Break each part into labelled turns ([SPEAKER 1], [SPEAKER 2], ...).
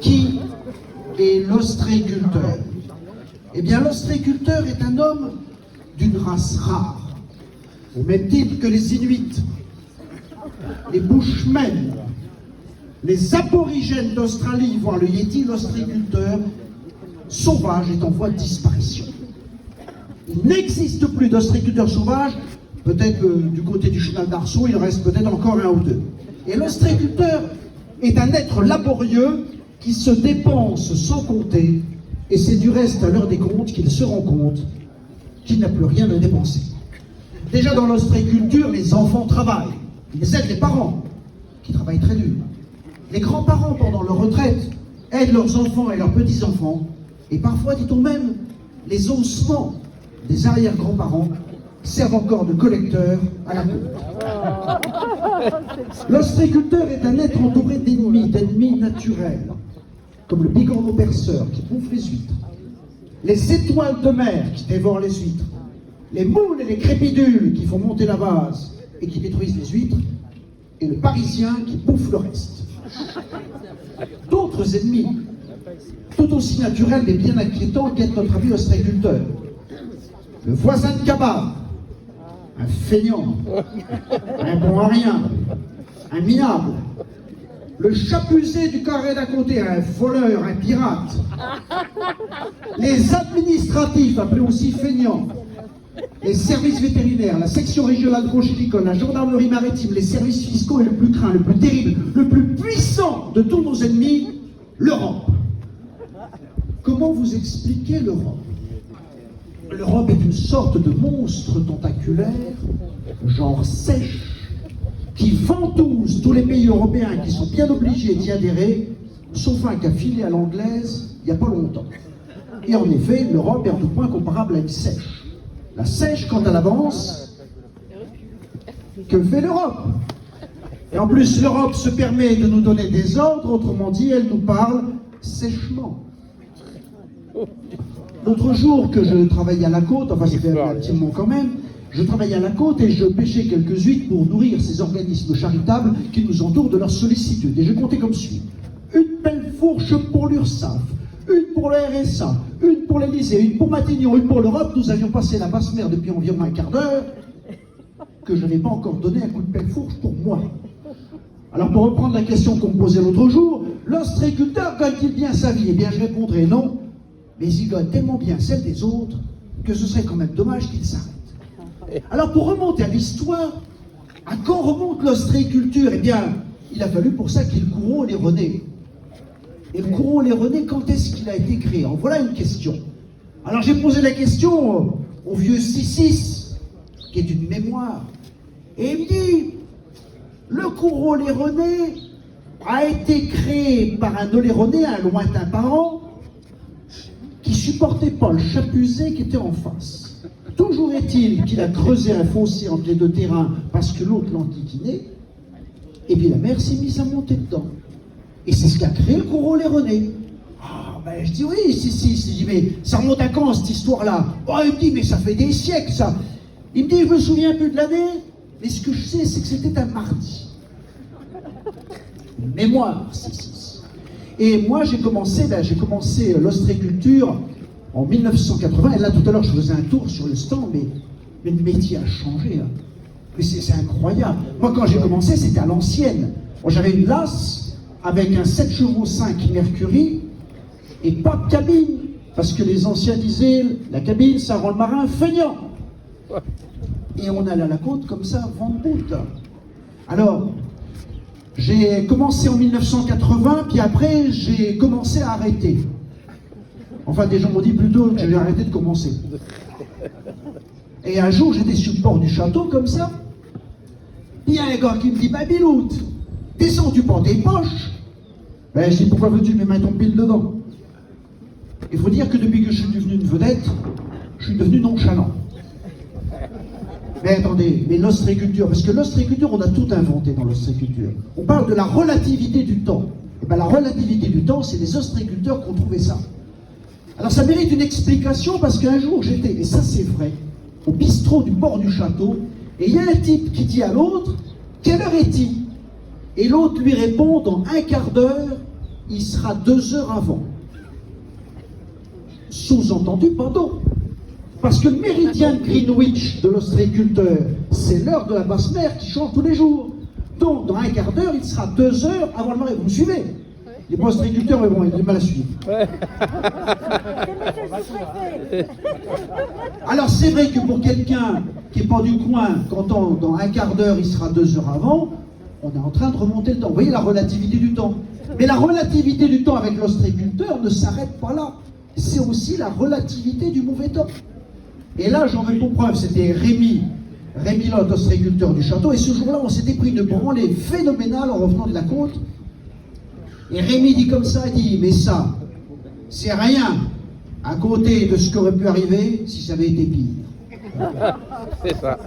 [SPEAKER 1] Qui est l'ostréiculteur? Eh bien, l'ostréiculteur est un homme d'une race rare, au même titre que les Inuits, les Bushmen, les aborigènes d'Australie, voire le Yéti. L'ostréiculteur sauvage est en voie de disparition. Il n'existe plus d'ostréiculteurs sauvages, peut-être du côté du chenal d'Arceau, il reste peut-être encore un ou deux. Et l'ostréiculteur est un être laborieux qui se dépense sans compter, et c'est du reste à l'heure des comptes qu'il se rend compte qu'il n'a plus rien à dépenser. Déjà dans l'ostréiculture, les enfants travaillent, ils aident les parents, qui travaillent très dur. Les grands-parents, pendant leur retraite, aident leurs enfants et leurs petits-enfants, et parfois, dit-on même, les ossements des arrière-grands-parents servent encore de collecteurs à la cour. L'ostréiculteur est un être entouré d'ennemis naturels, comme le bigorneau perceur qui bouffe les huîtres, les étoiles de mer qui dévorent les huîtres, les moules et les crépidules qui font monter la vase et qui détruisent les huîtres, et le parisien qui bouffe le reste. D'autres ennemis, tout aussi naturels mais bien inquiétants, qu'est notre ami ostréiculteur. Le voisin de cabane, un feignant, un bon à rien, un minable, le chapusé du carré d'à côté, un voleur, un pirate, les administratifs, appelés aussi feignants, les services vétérinaires, la section régionale congénicole, la gendarmerie maritime, les services fiscaux et le plus craint, le plus terrible, le plus puissant de tous nos ennemis, l'Europe. Comment vous expliquer l'Europe? L'Europe est une sorte de monstre tentaculaire, genre sèche, qui ventouse tous les pays européens qui sont bien obligés d'y adhérer, sauf un qui a filé à l'anglaise il n'y a pas longtemps. Et en effet, l'Europe est en tout point comparable à une sèche. La sèche, quand elle avance, que fait l'Europe? Et en plus, l'Europe se permet de nous donner des ordres, autrement dit, elle nous parle sèchement. L'autre jour que je travaillais à la côte, enfin c'était un petit moment quand même, je travaillais à la côte et je pêchais quelques huîtres pour nourrir ces organismes charitables qui nous entourent de leur sollicitude. Et je comptais comme suit: une belle fourche pour l'URSSAF, une pour le RSA, une pour l'Élysée, une pour Matignon, une pour l'Europe. Nous avions passé la basse mer depuis environ un quart d'heure, que je n'ai pas encore donné un coup de pelle fourche pour moi. Alors pour reprendre la question qu'on me posait l'autre jour, l'ostréiculteur gagne-t-il bien sa vie? Eh bien je répondrai non, mais il gagne tellement bien celle des autres que ce serait quand même dommage qu'il s'arrête. Alors pour remonter à l'histoire, à quand remonte l'ostréiculture? Eh bien, il a fallu pour ça qu'il y ait le courant les René. Et le courant les René, quand est-ce qu'il a été créé? En voilà une question. Alors j'ai posé la question au vieux Sissis, qui est une mémoire, et il me dit: le courant les René a été créé par un oléroné, un lointain parent, qui supportait pas le chapusé qui était en face. Toujours est-il qu'il a creusé un fossé entre les deux terrains parce que l'autre l'enquiquinait, et puis la mer s'est mise à monter dedans. Et c'est ce qui a créé le courant les René. Ah, ben je dis oui, si, je dis mais ça remonte à quand cette histoire-là? Oh, il me dit mais ça fait des siècles ça. Il me dit je me souviens plus de l'année, mais ce que je sais c'est que c'était un mardi. Une mémoire, si. Et moi j'ai commencé l'ostréiculture en 1980, et là tout à l'heure je faisais un tour sur le stand, mais le métier a changé. Hein. Mais c'est incroyable. Moi quand j'ai commencé, c'était à l'ancienne. Bon, j'avais une lasse avec un 7 chevaux 5 Mercury et pas de cabine. Parce que les anciens disaient, la cabine ça rend le marin feignant. Et on allait à la côte comme ça, vent de bout. Alors, j'ai commencé en 1980, puis après j'ai commencé à arrêter. Enfin, des gens m'ont dit plutôt que j'ai arrêté de commencer. Et un jour, j'étais sur le port du château, comme ça. Il y a un gars qui me dit: bah, Biloute, descends, tu prends tes poches. Ben, je dis: pourquoi veux-tu mes mains tombent pile dedans? Il faut dire que depuis que je suis devenu une vedette, je suis devenu nonchalant. Mais attendez, mais l'ostréiculture, parce que l'ostréiculture, on a tout inventé dans l'ostréiculture. On parle de la relativité du temps. Et ben, la relativité du temps, c'est les ostréiculteurs qui ont trouvé ça. Alors ça mérite une explication parce qu'un jour j'étais, et ça c'est vrai, au bistrot du port du château, et il y a un type qui dit à l'autre: quelle heure est-il? Et l'autre lui répond dans un quart d'heure: il sera 2 heures avant. Sous-entendu, pardon. Parce que le méridien de Greenwich de l'ostréiculteur, c'est l'heure de la basse mer qui change tous les jours. Donc, dans un quart d'heure, il sera 2 heures avant le marée. Vous me suivez? Les ostréiculteurs, mais bon, ils ont du mal à suivre. Alors, c'est vrai que pour quelqu'un qui n'est pas du coin, quand dans un quart d'heure, il sera 2 heures avant, on est en train de remonter le temps. Vous voyez la relativité du temps. Mais la relativité du temps avec l'ostréiculteur ne s'arrête pas là. C'est aussi la relativité du mauvais temps. Et là, j'en veux pour preuve, c'était Rémi Lotte, ostréiculteur du château, et ce jour-là, on s'était pris une branlée phénoménale en revenant de la côte. Et Rémi dit comme ça, il dit, mais ça, c'est rien à côté de ce qui aurait pu arriver si ça avait été pire.
[SPEAKER 2] C'est ça.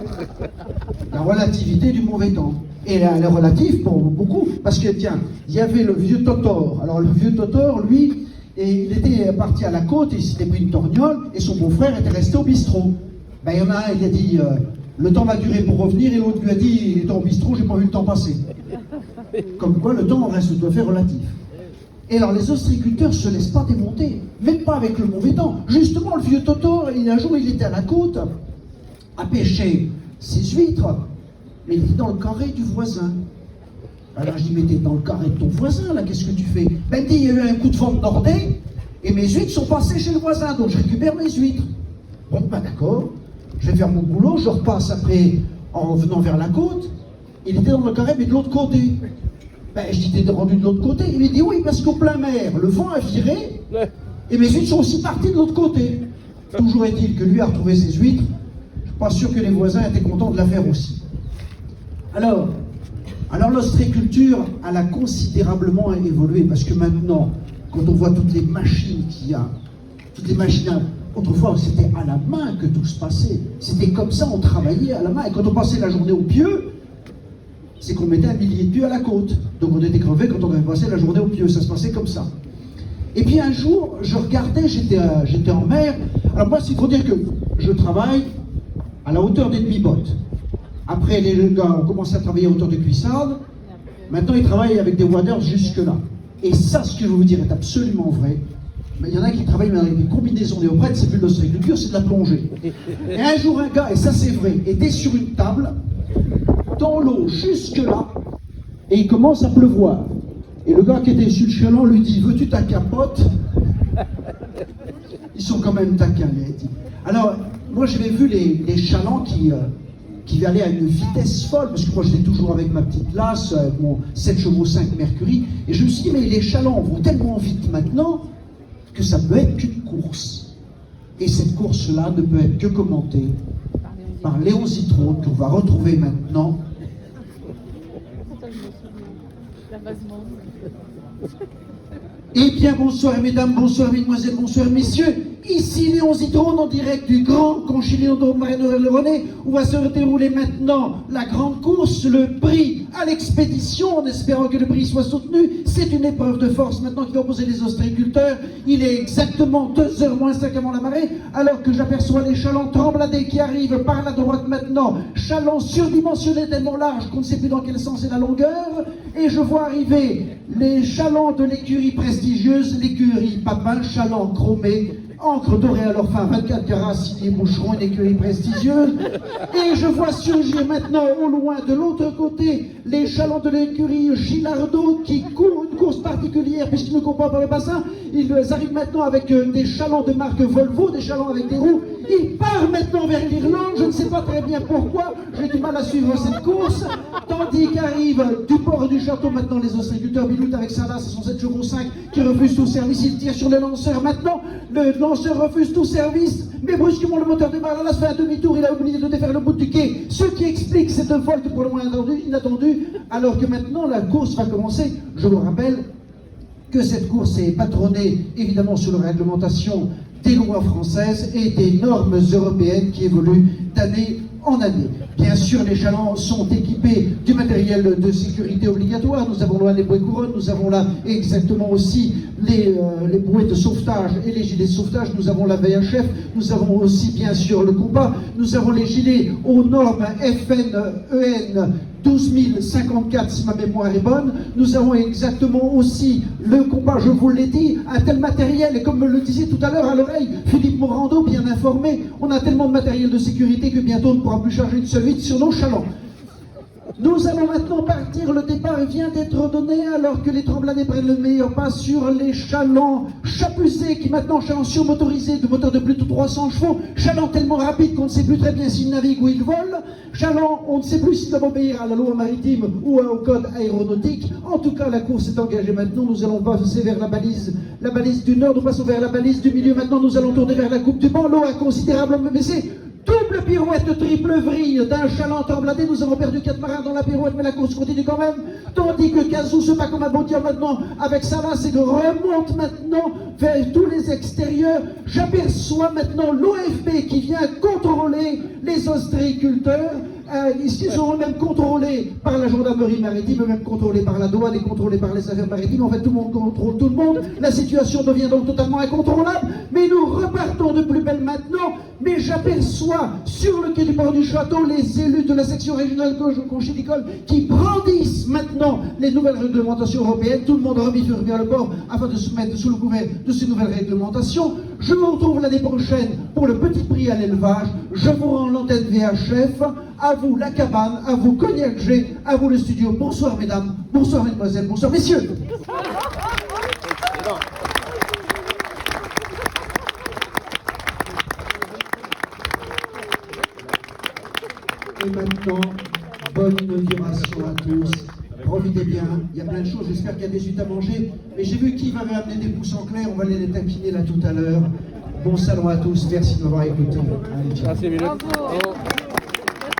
[SPEAKER 1] La relativité du mauvais temps. Et elle est relative pour beaucoup, parce que tiens, il y avait le vieux Totor. Alors le vieux Totor, lui, il était parti à la côte, il s'était pris une torgnole, et son beau-frère était resté au bistrot. Ben il y en a un, il a dit, le temps va durer pour revenir, et l'autre lui a dit, il était au bistrot, j'ai pas vu le temps passer. Comme quoi le temps reste tout à fait relatif. Et alors les ostréiculteurs ne se laissent pas démonter, même pas avec le mauvais temps. Justement, le vieux Totor, un jour, il était à la côte, à pêcher ses huîtres, mais il était dans le carré du voisin. Alors je dis, mais t'es dans le carré de ton voisin, là, qu'est-ce que tu fais? Ben il dit, il y a eu un coup de vent de nordée, et mes huîtres sont passées chez le voisin, donc je récupère mes huîtres. Bon, ben d'accord, je vais faire mon boulot, je repasse après en venant vers la côte. Il était dans le carré, mais de l'autre côté. Ben je dis, t'es rendu de l'autre côté? Il me dit, oui, parce qu'au plein mer, le vent a viré, et mes huîtres sont aussi parties de l'autre côté. Toujours est-il que lui a retrouvé ses huîtres, je suis pas sûr que les voisins étaient contents de la faire aussi. Alors l'ostréiculture, elle a considérablement évolué, parce que maintenant, quand on voit toutes les machines qu'il y a, autrefois c'était à la main que tout se passait. C'était comme ça, on travaillait à la main, et quand on passait la journée au pieu, c'est qu'on mettait un millier de pieux à la côte. Donc on était crevé quand on avait passé la journée au pieu, ça se passait comme ça. Et puis un jour, je regardais, j'étais en mer. Alors moi, il faut dire que je travaille à la hauteur des demi-bottes. Après, les gars ont commencé à travailler à hauteur de cuissarde. Maintenant, ils travaillent avec des waders jusque-là. Et ça, ce que je veux vous dire est absolument vrai. Mais il y en a qui travaillent avec des combinaisons néoprène, c'est plus de l'ostréiculture, c'est de la plongée. Et un jour, un gars, et ça c'est vrai, était sur une table, dans l'eau jusque-là, et il commence à pleuvoir. Et le gars qui était sur le chaland lui dit, veux-tu ta capote? Ils sont quand même taquins, il a dit. Alors, moi j'avais vu les chalands qui allaient à une vitesse folle, parce que moi j'étais toujours avec ma petite lasse, avec mon 7 chevaux 5 Mercury, et je me suis dit, mais les chalands vont tellement vite maintenant, que ça peut être qu'une course. Et cette course-là ne peut être que commentée par Léon Zitrone, qu'on va retrouver maintenant. Eh bien, bonsoir mesdames, bonsoir mesdemoiselles, bonsoir messieurs. Ici Léon Zitrone en direct du Grand Concilium Marino-René, où va se dérouler maintenant la grande course, le prix à l'expédition, en espérant que le prix soit soutenu. C'est une épreuve de force maintenant qui va opposer les ostréiculteurs. Il est exactement 2h moins 5 avant la marée, alors que j'aperçois les chalands trembladés qui arrivent par la droite maintenant. Chalands surdimensionnés tellement larges qu'on ne sait plus dans quel sens est la longueur. Et je vois arriver les chalands de l'écurie prestigieuse, l'écurie Papin, chalands chromés, encre dorée à leur fin, 24 carats, signé Moucheron, une écurie prestigieuse. Et je vois surgir maintenant au loin, de l'autre côté, les chalands de l'écurie Gilardo qui courent une course particulière puisqu'ils ne courent pas par le bassin. Ils arrivent maintenant avec des chalands de marque Volvo, des chalands avec des roues. Ils partent maintenant vers l'Irlande, je ne sais pas très bien pourquoi, j'ai du mal à suivre cette course. Tandis qu'arrivent du port du château maintenant les ostréiculteurs Bilout avec Salas et son 7 chevaux 5 qui refuse tout service. Il tire sur le lanceur maintenant. Le lanceur refuse tout service, mais brusquement le moteur démarre. Là, fait un demi-tour, il a oublié de défaire le bout du quai, ce qui explique cette volte pour le moins inattendue, alors que maintenant la course va commencer. Je vous rappelle que cette course est patronnée évidemment sous la réglementation des lois françaises et des normes européennes qui évoluent d'année en année. Bien sûr, les chalands sont équipés du matériel de sécurité obligatoire. Nous avons là les bouées couronnes, nous avons là exactement aussi les bouées de sauvetage et les gilets de sauvetage. Nous avons la VHF, nous avons aussi bien sûr le compas, nous avons les gilets aux normes FN, EN 12054 si ma mémoire est bonne. Nous avons exactement aussi le compas, je vous l'ai dit, un tel matériel, et comme me le disait tout à l'heure à l'oreille Philippe Morando, bien informé, on a tellement de matériel de sécurité que bientôt on ne pourra plus charger une seule vitre sur nos chalands. Nous allons maintenant partir, le départ vient d'être donné alors que les Trembladais prennent le meilleur pas sur les chalands chapusés qui maintenant chalands surmotorisés de moteurs de plus de 300 chevaux, chalands tellement rapides qu'on ne sait plus très bien s'ils naviguent ou ils volent, chalands on ne sait plus s'ils doivent obéir à la loi maritime ou au code aéronautique. En tout cas la course est engagée maintenant, nous allons passer vers la balise du nord, nous passons vers la balise du milieu, maintenant nous allons tourner vers la coupe du banc, l'eau a considérablement baissé. Double pirouette, triple vrille d'un chaland Trembladé. Nous avons perdu 4 marins dans la pirouette, mais la course continue quand même. Tandis que Kazoo se bat comme un bon diable maintenant avec Salas et que remonte maintenant vers tous les extérieurs. J'aperçois maintenant l'OFB qui vient contrôler les ostréiculteurs. Ils seront même contrôlés par la gendarmerie maritime, même contrôlés par la douane et contrôlés par les affaires maritimes. En fait, tout le monde contrôle tout le monde. La situation devient donc totalement incontrôlable. Mais nous repartons de plus belle maintenant. Mais j'aperçois sur le quai du port du château les élus de la section régionale conchylicole qui brandissent maintenant les nouvelles réglementations européennes. Tout le monde rebifurque vers le port afin de se mettre sous le couvert de ces nouvelles réglementations. Je vous retrouve l'année prochaine pour le petit prix à l'élevage. Je vous rends l'antenne VHF. À vous la cabane, à vous Cognac G, à vous le studio. Bonsoir mesdames, bonsoir mesdemoiselles, bonsoir messieurs. Et maintenant, bonne inauguration à tous. Profitez bien, il y a plein de choses, j'espère qu'il y a des suites à manger. Mais j'ai vu qu'Yves avait amené des pouces en clair, on va les taquiner là tout à l'heure. Bon salon à tous, merci de m'avoir écouté. Allez, ciao.
[SPEAKER 2] Merci,